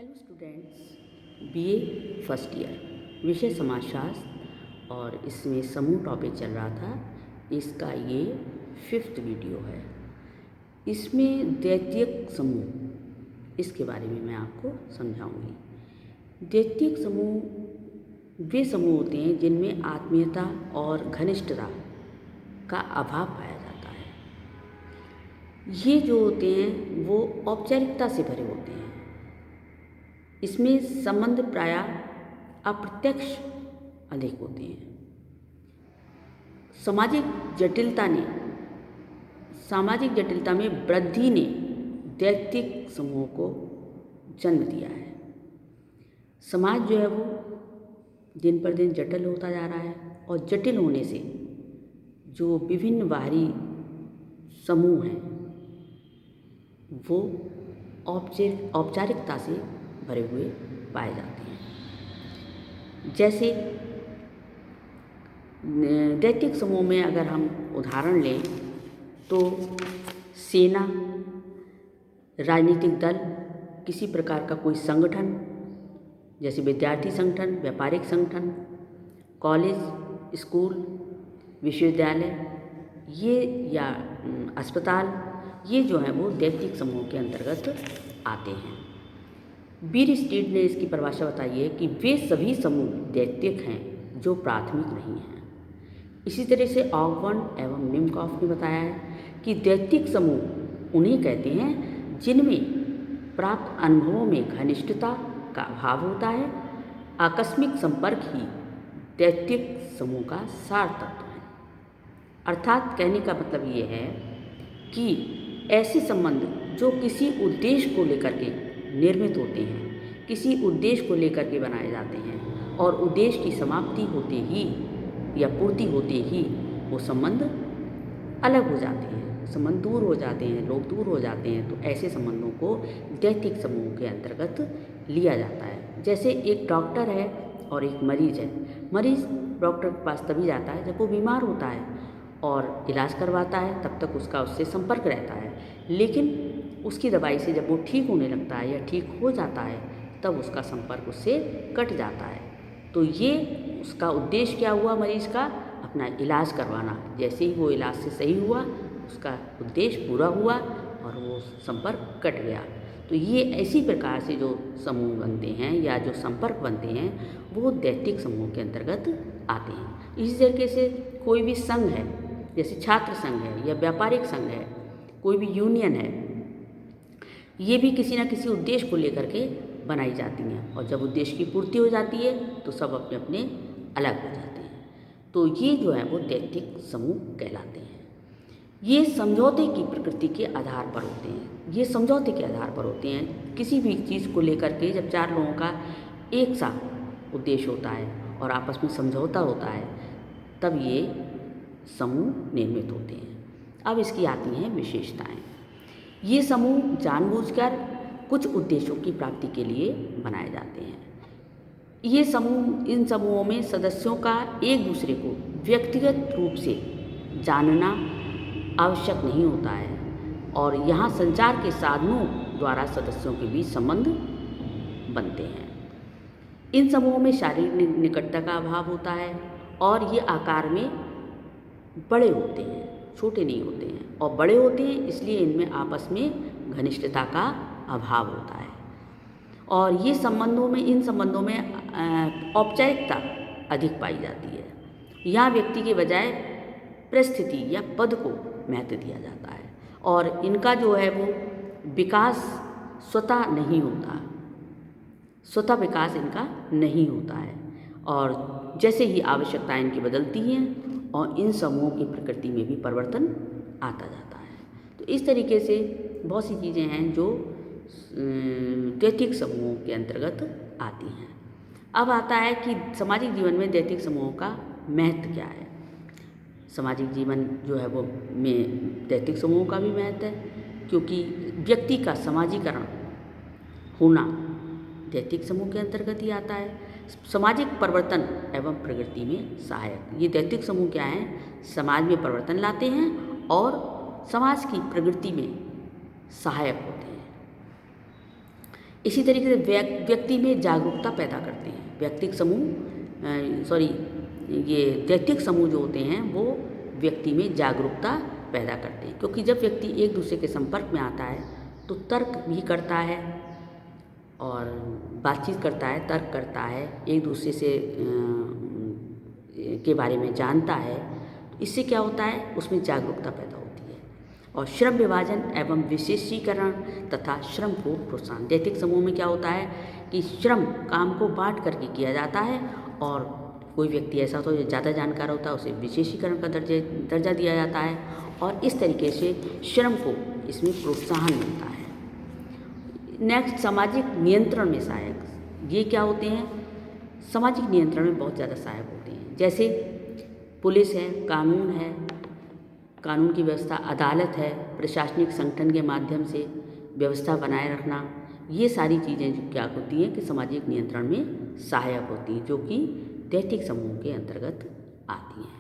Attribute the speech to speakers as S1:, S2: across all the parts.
S1: Hello students, BA first year, विषय समाजशास्त्र और इसमें समूह टॉपिक चल रहा था। इसका ये 5th वीडियो है। इसमें द्वितीयक समूह, इसके बारे में मैं आपको समझाऊंगी। द्वितीयक समूह वे समूह होते हैं जिनमें आत्मीयता और घनिष्ठता का अभाव पाया जाता है। ये जो होते हैं वो औपचारिकता से भरे होते हैं। इसमें संबंध प्रायः अप्रत्यक्ष अधिक होते हैं। सामाजिक जटिलता में वृद्धि ने द्वैतिक समूह को जन्म दिया है। समाज जो है वो दिन पर दिन जटिल होता जा रहा है और जटिल होने से जो विभिन्न बाहरी समूह हैं वो औपचारिकता से भरे हुए पाए जाते हैं। जैसे द्वैतिक समूह में अगर हम उदाहरण लें तो सेना, राजनीतिक दल, किसी प्रकार का कोई संगठन जैसे विद्यार्थी संगठन, व्यापारिक संगठन, कॉलेज, स्कूल, विश्वविद्यालय ये या अस्पताल, ये जो है वो द्वैतिक समूह के अंतर्गत आते हैं। बीर स्ट्रीट ने इसकी परिभाषा बताई है कि वे सभी समूह द्वैतिक हैं जो प्राथमिक नहीं हैं। इसी तरह से ऑगबर्न एवं निम्कॉफ ने बताया है कि द्वैतिक समूह उन्हें कहते हैं जिनमें प्राप्त अनुभवों में घनिष्ठता का अभाव होता है। आकस्मिक संपर्क ही द्वैतिक समूह का सार तत्व है। अर्थात कहने का मतलब ये है कि ऐसे संबंध जो किसी उद्देश्य को लेकर के निर्मित होते हैं, किसी उद्देश्य को लेकर के बनाए जाते हैं और उद्देश्य की समाप्ति होते ही या पूर्ति होते ही वो संबंध अलग हो जाते हैं, संबंध दूर हो जाते हैं, लोग दूर हो जाते हैं। तो ऐसे संबंधों को द्वैतिक समूह के अंतर्गत लिया जाता है। जैसे एक डॉक्टर है और एक मरीज है। मरीज डॉक्टर के पास तभी जाता है जब वो बीमार होता है और इलाज करवाता है, तब तक उसका उससे संपर्क रहता है। लेकिन उसकी दवाई से जब वो ठीक होने लगता है या ठीक हो जाता है तब उसका संपर्क उससे कट जाता है। तो ये उसका उद्देश्य क्या हुआ मरीज का? अपना इलाज करवाना। जैसे ही वो इलाज से सही हुआ उसका उद्देश्य पूरा हुआ और वो संपर्क कट गया। तो ये ऐसी प्रकार से जो समूह बनते हैं या जो संपर्क बनते हैं वो द्वैतिक समूह के अंतर्गत आते हैं। इसी तरीके से कोई भी संघ है, जैसे छात्र संघ है या व्यापारिक संघ है, कोई भी यूनियन है, ये भी किसी न किसी उद्देश्य को लेकर के बनाई जाती हैं और जब उद्देश्य की पूर्ति हो जाती है तो सब अपने अपने अलग हो जाते हैं। तो ये जो है वो द्वैतिक समूह कहलाते हैं। ये समझौते की प्रकृति के आधार पर होते हैं। ये समझौते के आधार पर होते हैं। किसी भी चीज़ को लेकर के जब चार लोगों का एक सा उद्देश्य होता है और आपस में समझौता होता है तब ये समूह निर्मित होते हैं। अब इसकी आती हैं विशेषताएं। ये समूह जानबूझकर कुछ उद्देश्यों की प्राप्ति के लिए बनाए जाते हैं। इन समूहों में सदस्यों का एक दूसरे को व्यक्तिगत रूप से जानना आवश्यक नहीं होता है और यहाँ संचार के साधनों द्वारा सदस्यों के बीच संबंध बनते हैं। इन समूहों में शारीरिक निकटता का अभाव होता है और ये आकार में बड़े होते हैं, छोटे नहीं होते हैं। और बड़े होते हैं इसलिए इनमें आपस में घनिष्ठता का अभाव होता है। और इन संबंधों में औपचारिकता अधिक पाई जाती है। यहाँ व्यक्ति के बजाय परिस्थिति या पद को महत्व दिया जाता है और इनका जो है वो विकास स्वतः नहीं होता, स्वतः विकास इनका नहीं होता है। और जैसे ही आवश्यकताएं इनकी बदलती हैं और इन समूहों की प्रकृति में भी परिवर्तन आता जाता है। तो इस तरीके से बहुत सी चीज़ें हैं जो द्वैतिक समूहों के अंतर्गत आती हैं। अब आता है कि सामाजिक जीवन में द्वैतिक समूहों का महत्व क्या है। सामाजिक जीवन जो है वो में द्वैतिक समूहों का भी महत्व है क्योंकि व्यक्ति का समाजीकरण होना द्वैतिक समूह के अंतर्गत ही आता है। सामाजिक परिवर्तन एवं प्रगति में सहायक, ये द्वैतिक समूह क्या हैं? समाज में परिवर्तन लाते हैं और समाज की प्रगति में सहायक होते हैं। इसी तरीके से व्यक्ति में जागरूकता पैदा करते हैं। व्यक्तिक समूह जो होते हैं वो व्यक्ति में जागरूकता पैदा करते हैं, क्योंकि जब व्यक्ति एक दूसरे के संपर्क में आता है तो तर्क भी करता है और बातचीत करता है, तर्क करता है, एक दूसरे से के बारे में जानता है। इससे क्या होता है, उसमें जागरूकता पैदा होती है। और श्रम विभाजन एवं विशेषीकरण तथा श्रम को प्रोत्साहन। नैतिक समूह में क्या होता है कि श्रम काम को बांट करके किया जाता है, और कोई व्यक्ति ऐसा होता है जो ज़्यादा जानकार होता है उसे विशेषीकरण का दर्जा दिया जाता है, और इस तरीके से श्रम को इसमें प्रोत्साहन मिलता है। नेक्स्ट, सामाजिक नियंत्रण में सहायक। ये क्या होते हैं, सामाजिक नियंत्रण में बहुत ज़्यादा सहायक होते हैं। जैसे पुलिस है, कानून है, कानून की व्यवस्था, अदालत है, प्रशासनिक संगठन के माध्यम से व्यवस्था बनाए रखना, ये सारी चीज़ें जो क्या होती हैं कि सामाजिक नियंत्रण में सहायक होती हैं, जो कि नैतिक समूह के अंतर्गत आती हैं।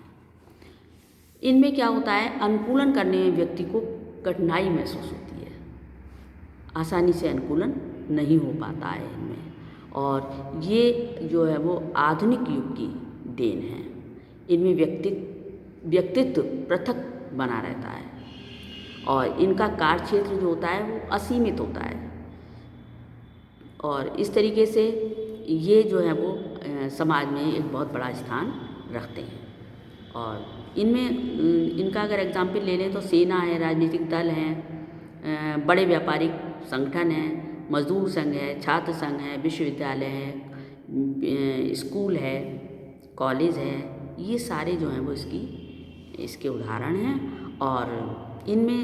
S1: इनमें क्या होता है, अनुकूलन करने में व्यक्ति को कठिनाई महसूस होती है, आसानी से अनुकूलन नहीं हो पाता है इनमें, और ये जो है वो आधुनिक युग की देन है। इनमें व्यक्तित्व पृथक बना रहता है, और इनका कार्य क्षेत्र जो होता है वो असीमित होता है, और इस तरीके से ये जो है वो समाज में एक बहुत बड़ा स्थान रखते हैं। और इनमें इनका अगर एग्जाम्पल ले लें तो सेना है, राजनीतिक दल हैं, बड़े व्यापारिक संगठन हैं, मजदूर संघ है, छात्र संघ है, विश्वविद्यालय है, स्कूल है, कॉलेज है, ये सारे जो हैं वो इसके उदाहरण हैं। और इनमें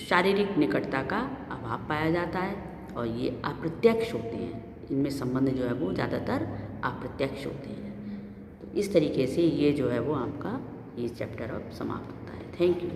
S1: शारीरिक निकटता का अभाव पाया जाता है, और ये अप्रत्यक्ष होते हैं। इनमें संबंध जो है वो ज़्यादातर अप्रत्यक्ष होते हैं। तो इस तरीके से ये जो है वो आपका ये चैप्टर अब समाप्त होता है। Thank you.